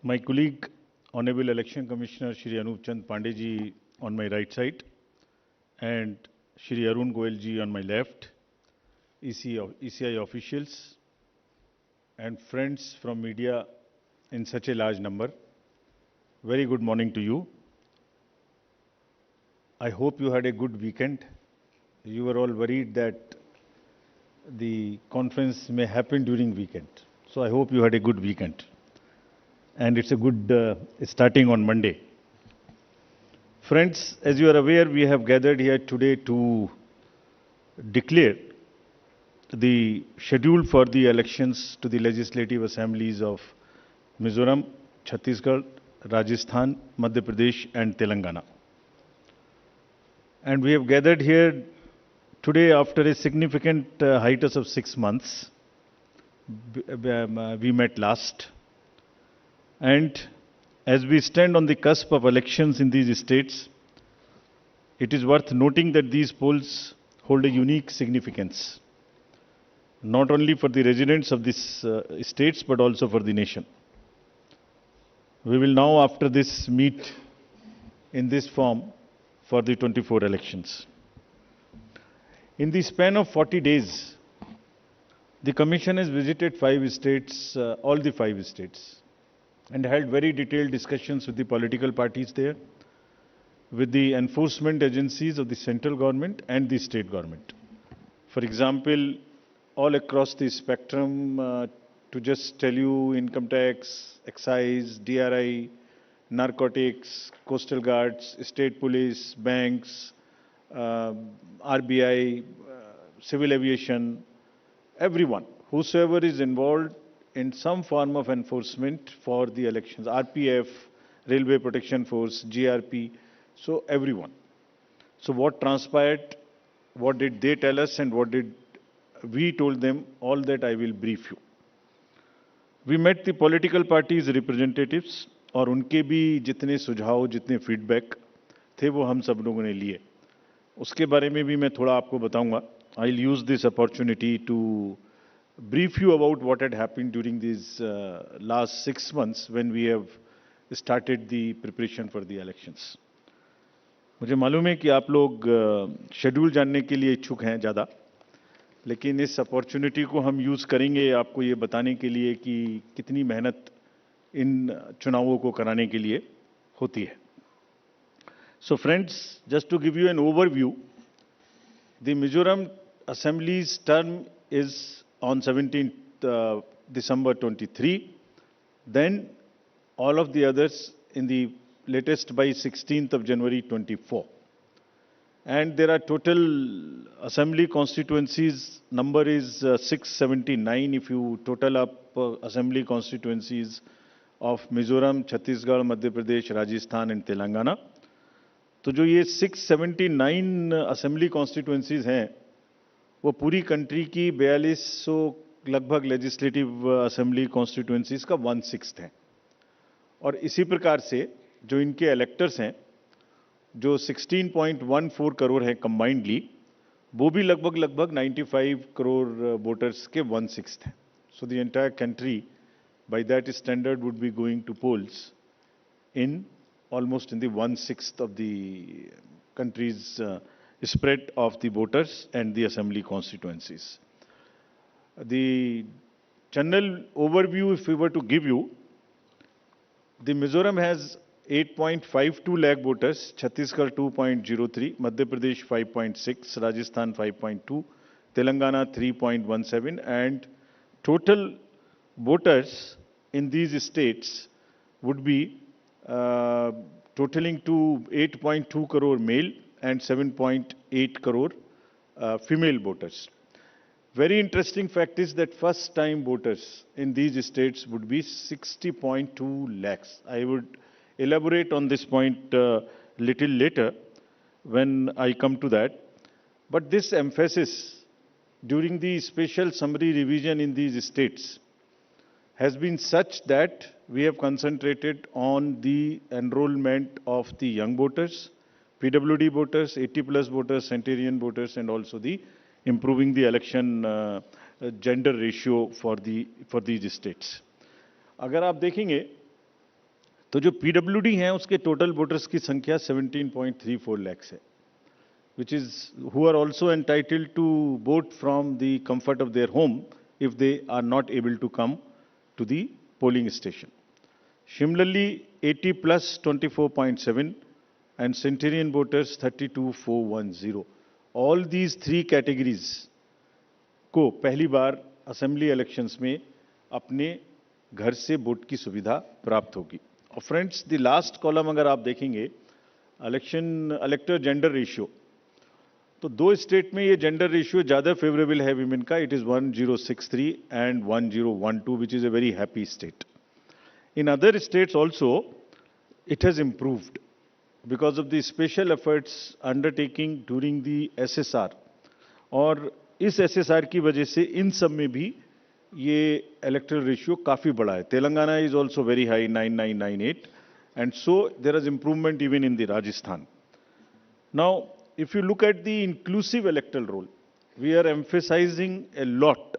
My colleague, Honorable Election Commissioner Shri Anup Chand Pandey ji on my right side and Shri Arun Goel ji on my left, ECI officials and friends from media in such a large number. Very good morning to you. I hope you had a good weekend. You were all worried that the conference may happen during weekend. So I hope you had a good weekend. And it's a good starting on Monday. Friends, as you are aware, we have gathered here today to declare the schedule for the elections to the legislative assemblies of Mizoram, Chhattisgarh, Rajasthan, Madhya Pradesh and Telangana. And we have gathered here today after a significant hiatus of 6 months. We met last. And as we stand on the cusp of elections in these states, it is worth noting that these polls hold a unique significance, not only for the residents of these states, but also for the nation. We will now, after this, meet in this form for the 24 elections. In the span of 40 days, the Commission has visited 5 states, all the 5 states, and held very detailed discussions with the political parties there, with the enforcement agencies of the central government and the state government. For example, all across the spectrum, to just tell you, income tax, excise, DRI, narcotics, coastal guards, state police, banks, RBI, civil aviation, everyone, whosoever is involved in some form of enforcement for the elections, RPF, Railway Protection Force, GRP, so everyone. So what transpired, what did they tell us and what did we told them, all that I will brief you. We met the political parties representatives और उनके भी जितने सुझाव, जितने feedback थे वो हम सब लोगों ने लिए. उसके बारे में भी मैं थोड़ा आपको बताऊंगा. I'll use this opportunity to brief you about what had happened during these last 6 months when we have started the preparation for the elections. मुझे मालूम है कि आप लोग शेड्यूल जानने के लिए इच्छुक हैं ज़्यादा, लेकिन इस अपॉर्चुनिटी को हम यूज़ करेंगे आपको ये बताने के लिए कि कितनी मेहनत इन चुनावों को कराने के लिए होती है. So friends, just to give you an overview, the Mizoram Assembly's term is on 17th December 23, then all of the others in the latest by 16th of January 24. And there are total assembly constituencies, number is 679 if you total up assembly constituencies of Mizoram, Chhattisgarh, Madhya Pradesh, Rajasthan and Telangana. तो जो ये 679 assembly constituencies हैं वो पूरी country की 4200 लगभग legislative assembly constituencies का 1/6 है. और इसी प्रकार से जो इनके इलेक्टर्स हैं जो 16.14 करोड़ हैं कंबाइंडली, वो भी लगभग 95 करोड़ वोटर्स के 1/6 हैं. So the entire country by that standard would be going to polls in almost in the 1/6 of the country's spread of the voters and the assembly constituencies. The general overview, if we were to give you, the Mizoram has 8.52 lakh voters, Chhattisgarh 2.03, Madhya Pradesh 5.6, Rajasthan 5.2, Telangana 3.17, and total voters in these states would be totaling to 8.2 crore male and 7.8 crore female voters. Very interesting fact is that first time voters in these states would be 60.2 lakhs. I would elaborate on this point little later when I come to that. But this emphasis during the special summary revision in these states has been such that we have concentrated on the enrollment of the young voters, PWD voters, 80+ voters, centenarian voters, and also the improving the election gender ratio for these states. अगर आप देखेंगे तो जो PWD हैं उसके total voters की संख्या 17.34 लाख है, which is who are also entitled to vote from the comfort of their home if they are not able to come to the polling station. Similarly, 80 plus 24.7 and centenarian voters 32,410. All these three categories को पहली बार assembly elections में अपने घर से vote की सुविधा प्राप्त होगी. और फ्रेंड्स, द लास्ट कॉलम अगर आप देखेंगे, इलेक्टर जेंडर रेशियो, तो दो स्टेट में ये जेंडर रेशियो ज्यादा फेवरेबल है विमेन का. It is 1063 and 1012, which is a very happy state. In other states also it has improved because of the special efforts undertaking during the SSR. और इस SSR की वजह से इन सब में भी ये इलेक्टरल रेशियो काफी बड़ा है. Telangana is also very high, 9998, and so there is improvement even in the Rajasthan. Now if you look at the inclusive electoral roll, we are emphasizing a lot